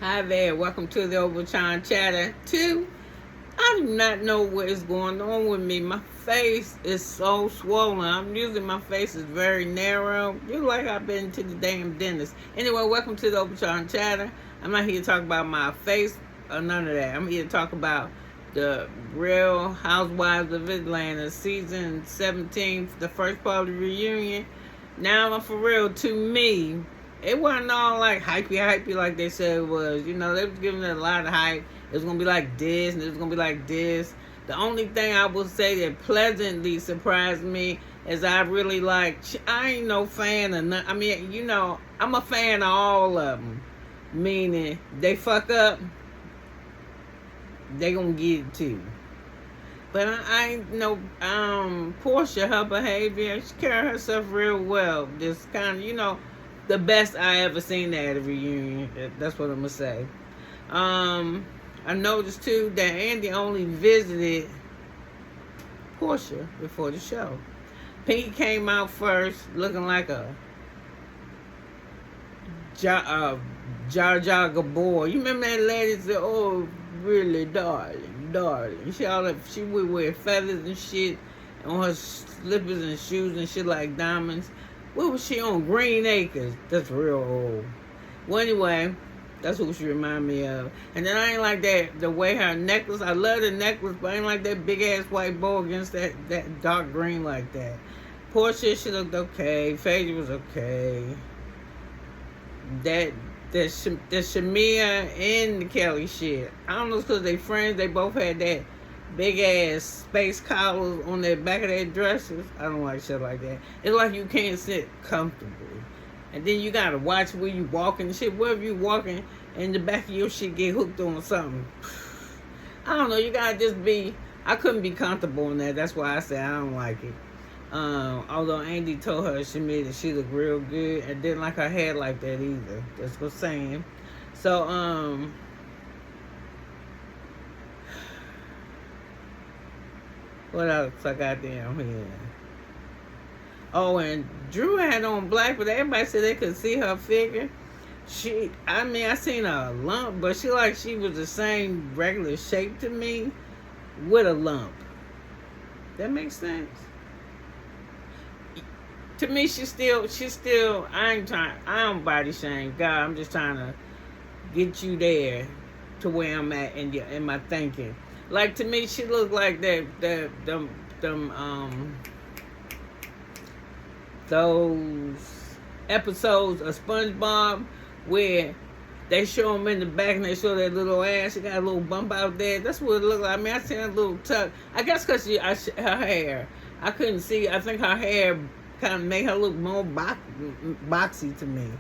Hi there, welcome to the Overtime Chatter 2. I do not know what is going on with me. My face is so swollen. I'm usually my face is very narrow. You like I've been to the damn dentist. Anyway, welcome to the Overtime Chatter. I'm not here to talk about my face or none of that. I'm here to talk about the Real Housewives of Atlanta season 17, the first part of the reunion. Now, for real, to me, it wasn't all like hypey like they said it was. You know, they was giving it a lot of hype. It was gonna be like this, and it was gonna be like this. The only thing I will say that pleasantly surprised me is I really like. I ain't no fan of none. I mean, you know, I'm a fan of all of them. Meaning, they fuck up, they gonna get it too. But I know Portia, her behavior, she carried herself real well. Just kind of, you know, the best I ever seen at a reunion. That's what I'm gonna say. I noticed too that Andy only visited Portia before the show. Pinky came out first, looking like a Jar Jar Gabor. You remember that lady said, "Oh, really, darling." She would wear feathers and shit on her slippers and shoes and shit like diamonds. What was she on? Green Acres. That's real old. Well, anyway, that's who she remind me of. And then I ain't like that, the way her necklace, I love the necklace, but I ain't like that big ass white bow against that dark green like that. Portia, she looked okay. Phaedra was okay. The Shamia and the Kelly shit. I don't know if it's because they friends. They both had that big ass space collars on the back of their dresses. I don't like shit like that. It's like you can't sit comfortably. And then you gotta watch where you walking and shit. Wherever you walking and the back of your shit get hooked on something. I don't know, you gotta just be, I couldn't be comfortable in that. That's why I said I don't like it. Although Andy told her she made it, she looked real good and didn't like her hair like that either. That's what I'm saying. So, what else I got down here? Oh, and Drew had on black, but everybody said they could see her figure. I seen a lump, but she was the same regular shape to me with a lump. That makes sense. To me, she's still, I don't body shame. God, I'm just trying to get you there to where I'm at in my thinking. Like, to me, she looked like those episodes of SpongeBob where they show them in the back and they show that little ass. She got a little bump out there. That's what it looked like. I mean, I seen a little tuck. I guess because her hair. I couldn't see. I think her hair kind of made her look more boxy to me.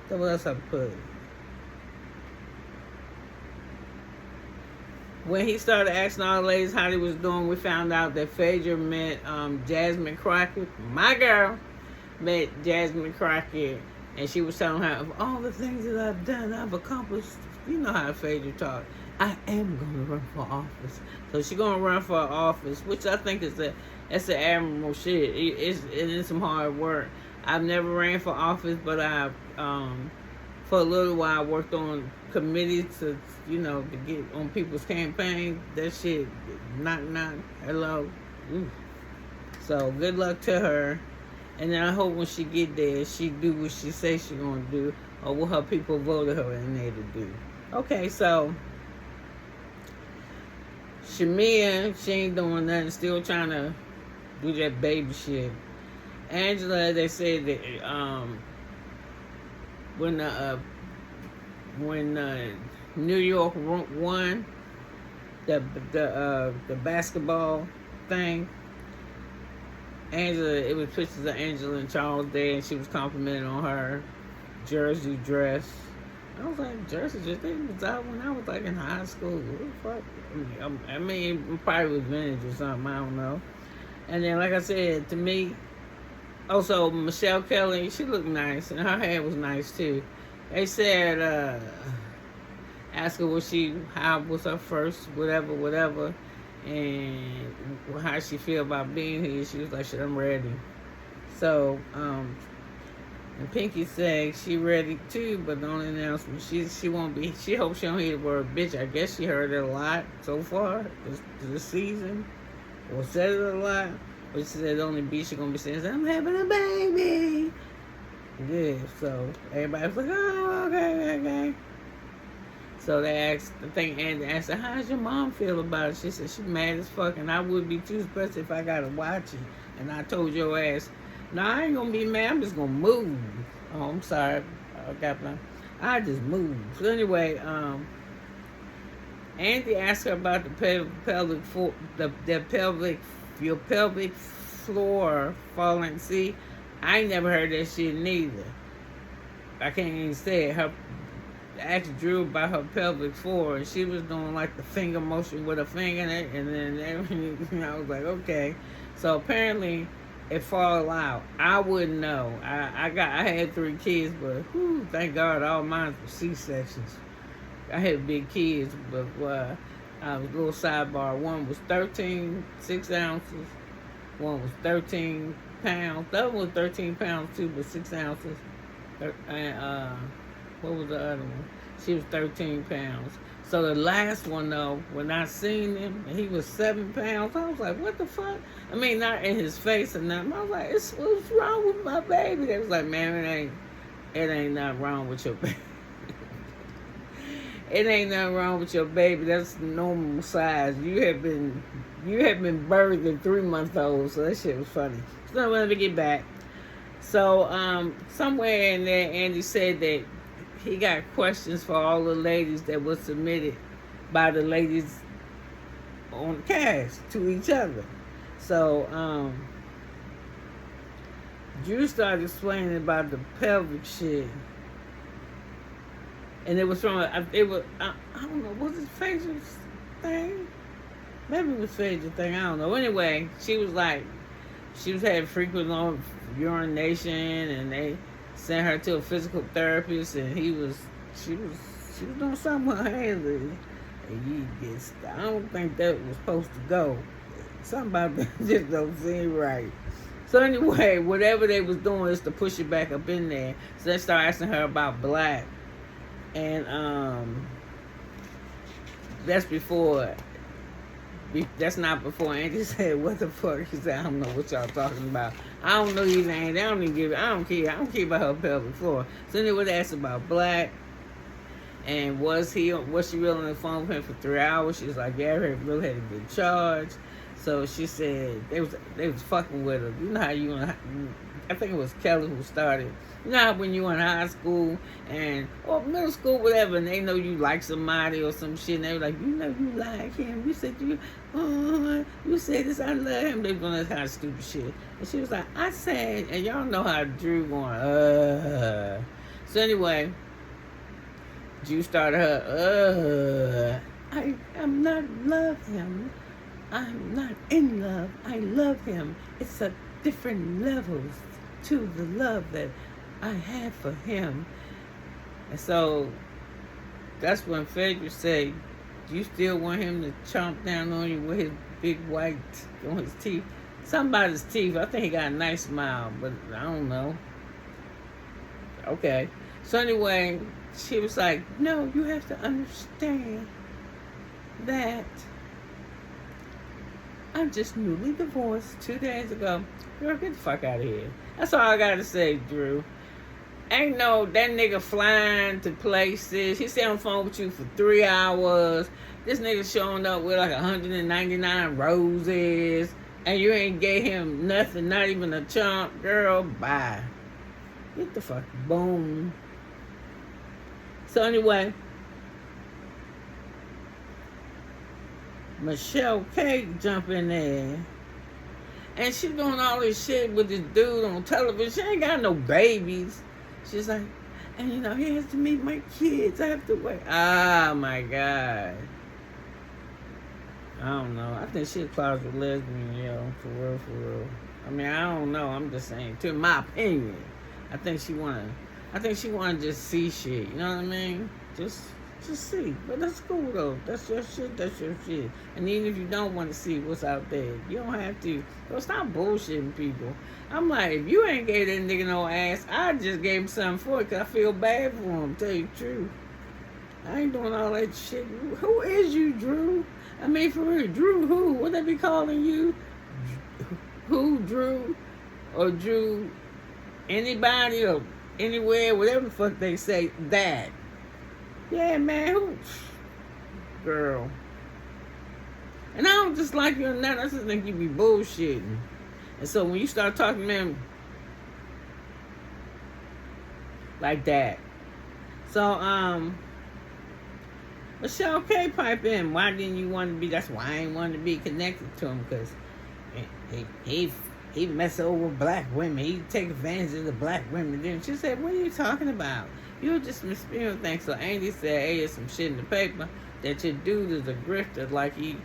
So what else I put? When he started asking all the ladies how they was doing, we found out that Phaedra met Jasmine Crockett. My girl met Jasmine Crockett, and she was telling her of all the things that I've done, I've accomplished. You know how Phaedra talk. I am going to run for office. So she's going to run for office, which I think that's an admirable shit. It is some hard work. I've never ran for office, but I've, for a little while, worked on committees to get on people's campaigns. That shit, knock, hello. Ooh. So good luck to her. And then I hope when she get there, she do what she say she gonna do, or what her people voted her in there to do. Okay, so Shamia, she ain't doing nothing, still trying to do that baby shit. Angela, they said that when New York won the basketball thing, Angela, it was pictures of Angela and Charles there, and she was complimenting on her jersey dress. I was like, jersey dress? They was out when I was like in high school. What the fuck? I mean, it probably was vintage or something. I don't know. And then, like I said, to me, also Michelle Kelly, she looked nice, and her hair was nice too. They said, ask her how was her first, whatever. And how she feel about being here. She was like, shit, I'm ready. So, And Pinky said she ready too, but the only announcement she won't be. She hopes she don't hear the word bitch. I guess she heard it a lot so far this season, or said it a lot. But she said the only bitch she gonna be saying is I'm having a baby. Yeah, so everybody was like, oh, okay. So they asked, I think Andy asked her, how's your mom feel about it? She said, she's mad as fuck, and I would be too, especially if I gotta watch it. And I told your ass, no, I ain't gonna be mad, I'm just gonna move. Oh, I'm sorry, I just moved. So anyway, Andy asked her about the your pelvic floor falling. See, I ain't never heard that shit neither. I can't even say it. Her asked Drew about her pelvic floor, and she was doing like the finger motion with her finger in it, and then I was like, okay. So apparently, it fall out. I wouldn't know. I had 3 kids, but whew, thank God all mine were C-sections. I had big kids, but a little sidebar. One was 6 ounces. One was 13 pounds. The other one was 13 pounds too, but 6 ounces. And what was the other one? She was 13 pounds. So the last one though, when I seen him, and he was 7 pounds, I was like, what the fuck? I mean, not in his face or nothing. I was like, what's wrong with my baby? They was like, man, it ain't nothing wrong with your baby. It ain't nothing wrong with your baby. That's normal size. You have been birthed at 3-month-old, so that shit was funny. So let me get back. So somewhere in there, Andy said that he got questions for all the ladies that were submitted by the ladies on the cast to each other. So Drew started explaining about the pelvic shit. And it was from, I don't know, was it Phaedra's thing? Maybe it was Phaedra's thing, I don't know. Anyway, she was having frequent long urination, and they sent her to a physical therapist, and she was doing something with her hands. And I don't think that was supposed to go. Something about that just don't seem right. So anyway, whatever they was doing is to push it back up in there. So they started asking her about black. And that's not before Andy said, what the fuck? He said, I don't know what y'all talking about. I don't know either, Andy. I don't care about her pelvic floor. So anyway, they asked about black. And was she really on the phone with him for 3 hours? She was like, yeah, he really had to get charged. So she said they was fucking with her. You know how I think it was Kelly who started. You know how when you in high school or middle school, whatever, and they know you like somebody or some shit, and they were like, you know you like him. You said you said this, I love him. They were doing that kind of stupid shit. And she was like, I said, and y'all know how Drew going, So anyway, Drew started her, I'm not love him. I'm not in love. I love him. It's a different levels to the love that I have for him. And so that's when Phaedra said, do you still want him to chomp down on you with his big white on his teeth? Something about his teeth. I think he got a nice smile, but I don't know. Okay. So anyway, she was like, no, you have to understand that I'm just newly divorced 2 days ago. Girl, get the fuck out of here. That's all I gotta say, Drew. Ain't no that nigga flying to places. He stayed on the phone with you for 3 hours. This nigga showing up with like 199 roses, and you ain't gave him nothing, not even a chomp. Girl, bye. Get the fuck boom. So anyway, Michelle K jump in there. And she doing all this shit with this dude on television. She ain't got no babies. She's like, and he has to meet my kids. I have to wait. Oh my God. I don't know. I think she's a closet lesbian, for real. I mean, I don't know. I'm just saying, to my opinion. I think she wanna just see shit. You know what I mean? Just Just see. But that's cool though. That's your shit. That's your shit. And even if you don't want to see what's out there, you don't have to. So stop bullshitting people. I'm like, if you ain't gave that nigga no ass, I just gave him something for it because I feel bad for him. Tell you the truth. I ain't doing all that shit. Who is you, Drew? I mean, for real, Drew who? What they be calling you? Who, Drew? Or Drew anybody or anywhere, whatever the fuck they say, that. Yeah, man, who? Girl. And I don't just like you or nothing. I just think you be bullshitting. And so when you start talking to them like that. So, Michelle K pipe in. Why didn't you want to be? That's why I ain't want to be connected to him, because he mess over black women. He take advantage of the black women. Then she said, "What are you talking about? You're just misspewing things." So Andy said, "Hey, there's some shit in the paper that your dude is a grifter. Like he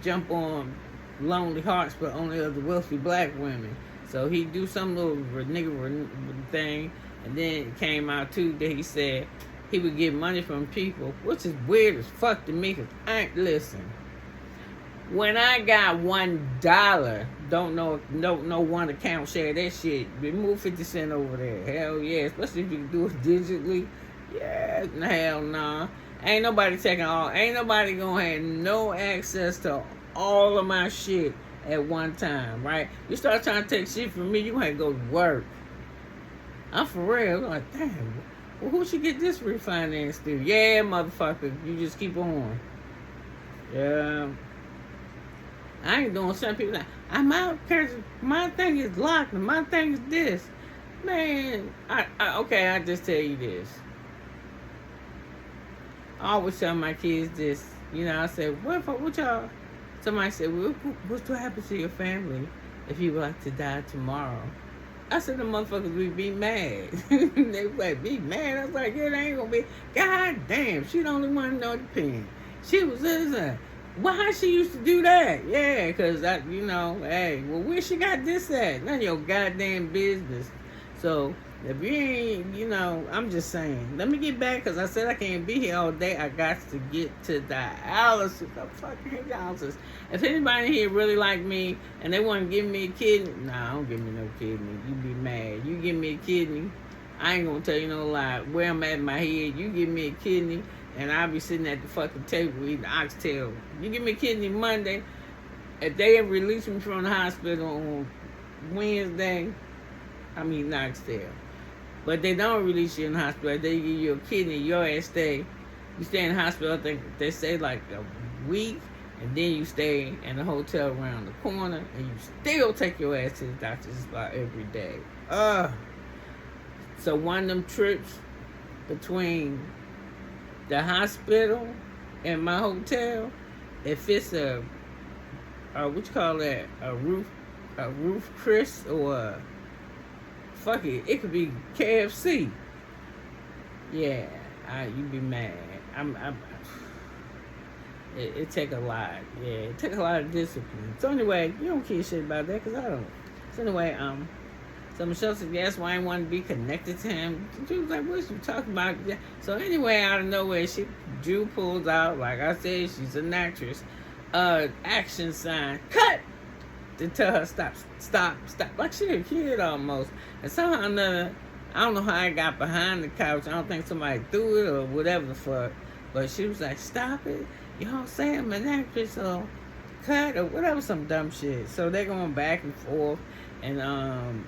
jump on lonely hearts, but only of the wealthy black women. So he do some little nigga thing." And then it came out too that he said he would get money from people, which is weird as fuck to me, because I ain't listen. When I got $1, don't know one account share that shit. Remove 50 cents over there. Hell yeah, especially if you can do it digitally. Yeah, hell nah. Ain't nobody gonna have no access to all of my shit at one time, right? You start trying to take shit from me, you gonna have to go to work. I'm for real. I'm like, damn. Well, who should get this refinance through? Yeah, motherfucker. You just keep on. Yeah. I ain't doing some people like, I'm out because my thing is locked and my thing is this. Man, okay, I just tell you this. I always tell my kids this. You know, I said, what y'all? Somebody said, what's what happens to your family if you were like to die tomorrow? I said, the motherfuckers would be mad. They was like, be mad? I was like, yeah, they ain't gonna be. God damn, she the only one who know the pen. She was this. Why she used to do that? Yeah, because, hey, well, where she got this at? None of your goddamn business. So, if you ain't, I'm just saying. Let me get back, because I said I can't be here all day. I got to get to dialysis. I'm fucking dialysis. If anybody here really like me, and they want to give me a kidney, nah, don't give me no kidney. You be mad. You give me a kidney, I ain't going to tell you no lie. Where I'm at in my head, you give me a kidney, and I'll be sitting at the fucking table eating oxtail. You give me a kidney Monday, if they release me from the hospital on Wednesday, I'm eating oxtail. But they don't release you in the hospital. They give you a kidney, your ass stay. You stay in the hospital, I think they say like a week, and then you stay in the hotel around the corner, and you still take your ass to the doctor's spot every day. So one of them trips between the hospital and my hotel, if it's a what you call that, a roof Chris, or fuck it could be KFC. Yeah, you be mad. It take a lot. Yeah, it take a lot of discipline. So anyway, you don't care shit about that, because I don't. So anyway, so Michelle said, yes, why I want to be connected to him. She was like, what you talking about? Yeah. So anyway, out of nowhere, Drew pulls out, like I said, she's an actress, action sign, cut, to tell her stop. Like she a kid almost. And somehow or another, I don't know how I got behind the couch. I don't think somebody threw it or whatever the fuck. But she was like, stop it. You don't say I'm an actress, or cut, or whatever, some dumb shit. So they're going back and forth. And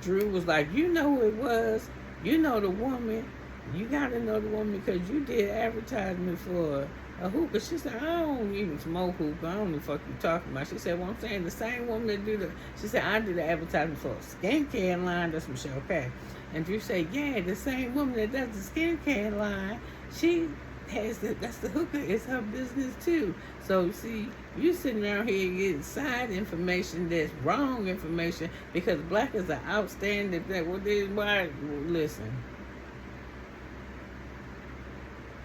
Drew was like, you know who it was. You know the woman. You gotta know the woman because you did advertisement for a hookah. She said, I don't even smoke hookah. I don't know the fuck you talking about. She said, well, I'm saying the same woman that do the. She said, I did the advertisement for a skincare line. That's Michelle K. And Drew said, yeah, the same woman that does the skincare line, she has that's the hookah. It's her business too. So see, you sitting around here getting side information that's wrong information, because black is an outstanding thing. Listen.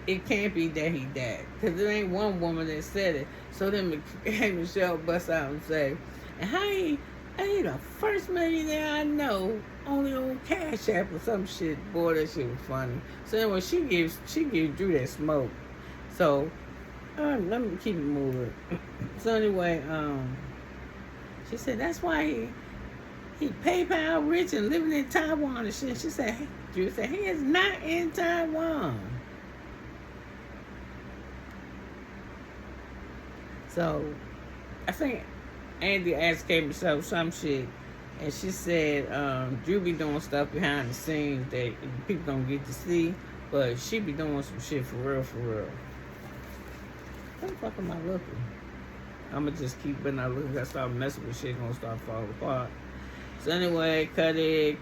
It can't be that he died, because there ain't one woman that said it. So then Michelle busts out and say, and I ain't the first millionaire I know only on Cash App or some shit. Boy, that shit was funny. So anyway, she gives Drew that smoke. So let me keep it moving. So anyway, she said that's why he PayPal rich and living in Taiwan and shit. She said, Drew said he is not in Taiwan. So I think Andy asked Kate Michelle some shit, and she said Drew be doing stuff behind the scenes that people don't get to see, but she be doing some shit for real, for real. What the fuck am I looking? I'ma just keep when I look. I start messing with shit, gonna start falling apart. So anyway, cut it.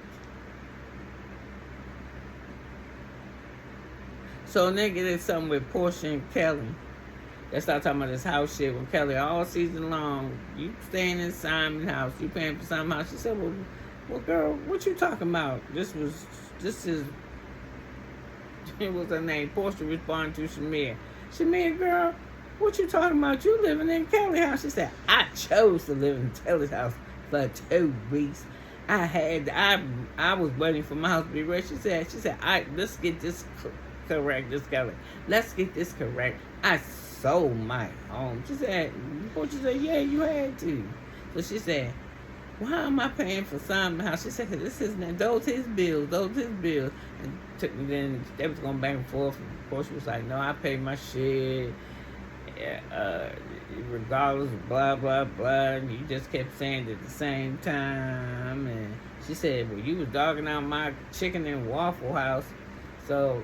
So nigga did something with Portia and Kelly. They start talking about this house shit with Kelly all season long. You staying in Simon's house. You paying for Simon's house. She said, well, girl, what you talking about? This is, it was her name. Portia responded to Shamir. Shamir, girl, what you talking about? You living in Kelly's house. She said, I chose to live in Kelly's house for 2 weeks. I was waiting for my house to be ready. She said, let's get this correct, this Kelly. Let's get this correct. I sold my home. She said, yeah, you had to. So she said, why am I paying for Simon's house? She said, this isn't, those his bills. And then they was going back and forth. And of course, she was like, no, I pay my shit. Regardless of blah, blah, blah. And you just kept saying it at the same time. And she said, well, you was dogging out my chicken and Waffle House. So,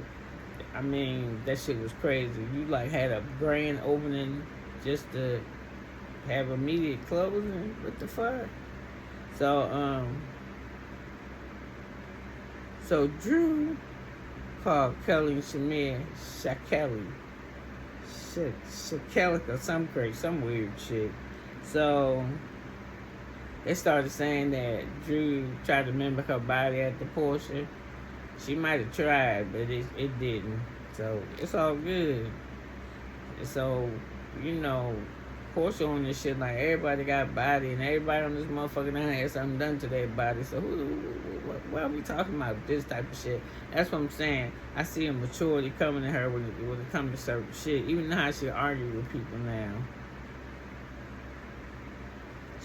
I mean, that shit was crazy. You like had a grand opening just to have immediate closing. What the fuck? So Drew called Kelly and Shamir Shakeli or some crazy, some weird shit. So they started saying that Drew tried to mimic her body at the Porsche. She might have tried, but it didn't. So it's all good. So, you know, Porsche on this shit, like everybody got a body and everybody on this motherfucker done had something done to their body. So why are we talking about this type of shit? That's what I'm saying. I see a maturity coming to her when it comes to certain shit. Even how she argues with people now.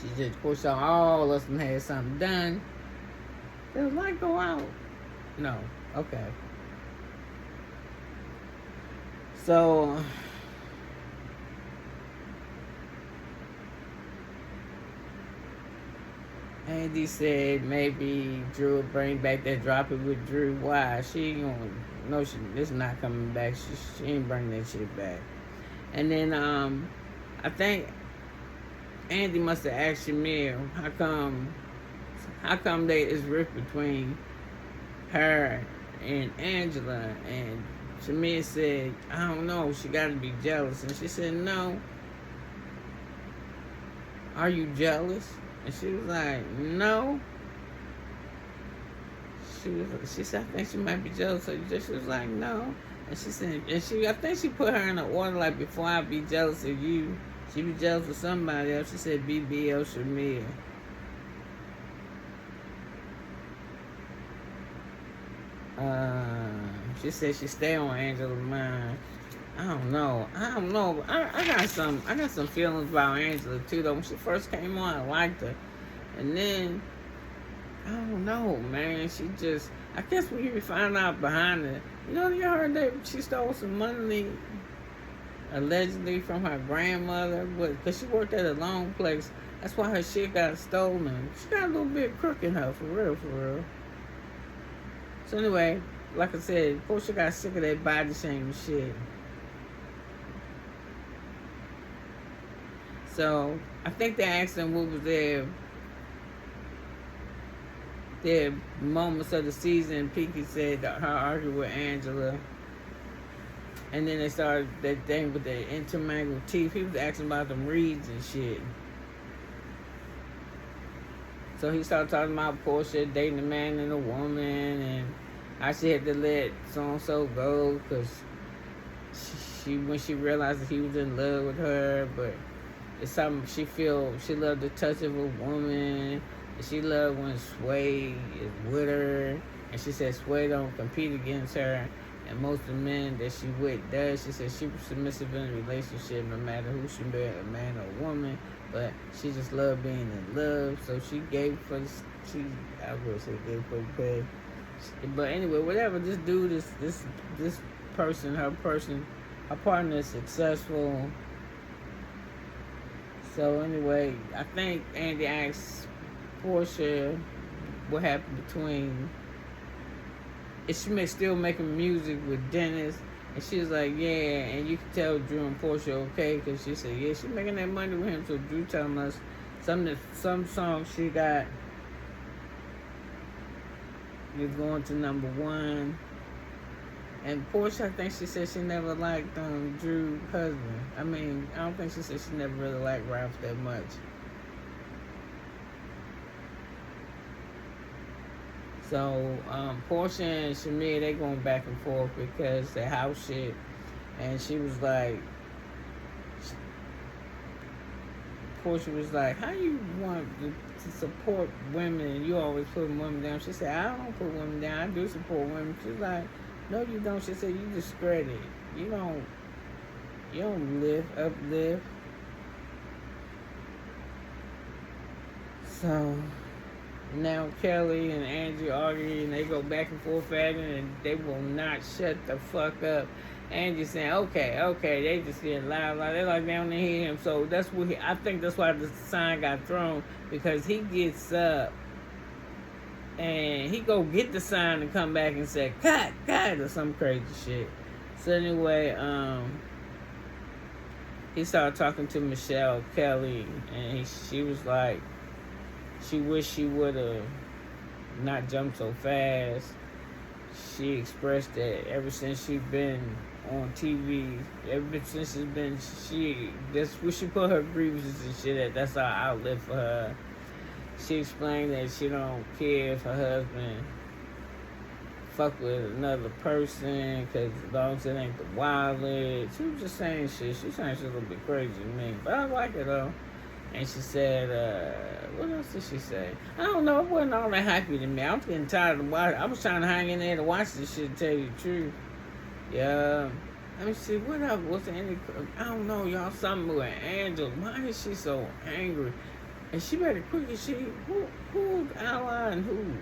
She just pushed on all of us and had something done. They was like, go out. No. Okay. So Andy said maybe Drew will bring back that Drop It with Drew. Why? She ain't gonna, no, this not coming back. She ain't bringing that shit back. And then I think Andy must have asked Shamir, how come there is rift between her and Angela? And Shamir said, I don't know, she got to be jealous. And she said, no. Are you jealous? And she was like, no. She said, I think she might be jealous. So she was like, no. And she said, I think she put her in an order like, before I be jealous of you, she be jealous of somebody else. She said, BBL Shamir. She said she stay on Angela's mind. I don't know. I got some feelings about Angela too though. When she first came on, I liked her. And then I don't know, man. She just, I guess when you find out behind it, you heard that she stole some money allegedly from her grandmother, but because she worked at a loan place, that's why her shit got stolen. She got a little bit crook in her, for real. So anyway, like I said, Portia got sick of that body shaming shit. So I think they asked them what was their moments of the season. Pinky said that her arguing with Angela. And then they started that thing with the intermingled teeth. He was asking about them reeds and shit. So he started talking about Portia dating a man and a woman, and how she had to let so-and-so go because when she realized that he was in love with her, but it's something she loved the touch of a woman, And she loved when Sway is with her. And she said Sway don't compete against her. And most of the men that she with does. She said she was submissive in a relationship no matter who she met, a man or a woman. But she just loved being in love. So she gave for the, I would say gave for the pay. But anyway, whatever, this dude is, this person, her partner is successful. So anyway, I think Andy asked Portia what happened between, is she still making music with Dennis? And she was like, yeah, and you can tell Drew and Portia okay, because she said, yeah, she's making that money with him. So Drew telling us some songs she got is going to #1. And Portia, I think she said she never liked Drew's husband. I mean, I don't think she said she never really liked Ralph that much. So Portia and Shamir, they going back and forth because the house shit. And she was like, Portia was like, how you want to support women and you always put women down? She said, I don't put women down. I do support women. She's like, no, you don't. She said, you discredit. You don't uplift. So now Kelly and Angie argue and they go back and forth at it and they will not shut the fuck up. Angie saying, okay, they just getting loud. They're like, they don't hear him. So that's what I think that's why the sign got thrown, because he gets up and he go get the sign and come back and say, cut, or some crazy shit. So anyway, he started talking to Michelle Kelly and she was like, she wished she would have not jumped so fast. She expressed that ever since she's been on TV, ever since it's been, that's where she put her grievances and shit at. That's our outlet for her. She explained that she don't care if her husband fuck with another person, because as long as it ain't the wallet. She was just saying shit. She was saying shit a little bit crazy to me, but I like it though. And she said, what else did she say? I don't know. It wasn't all that happy to me. I was getting tired of watching. I was trying to hang in there to watch this shit, to tell you the truth. Yeah. Let me see. What else? Was there any? I don't know, y'all. Something with Angela. Why is she so angry? And she better quick. Who's ally and who?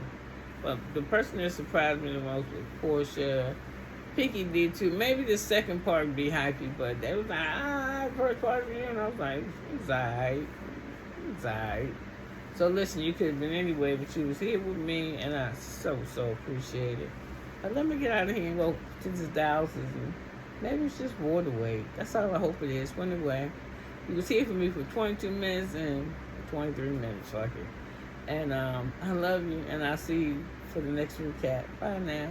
But the person that surprised me the most was Portia. Picky did too. Maybe the second part would be hypey, but they was like, first part of you, and I was like, it's alright. So listen, you could have been anyway, but you was here with me, and I so appreciate it. Let me get out of here and go to this dialysis, and maybe it's just water weight. That's all I hope it is. But anyway, you was here for me for 22 minutes and 23 minutes, fuck it. And I love you, and I'll see you for the next recap. Bye now.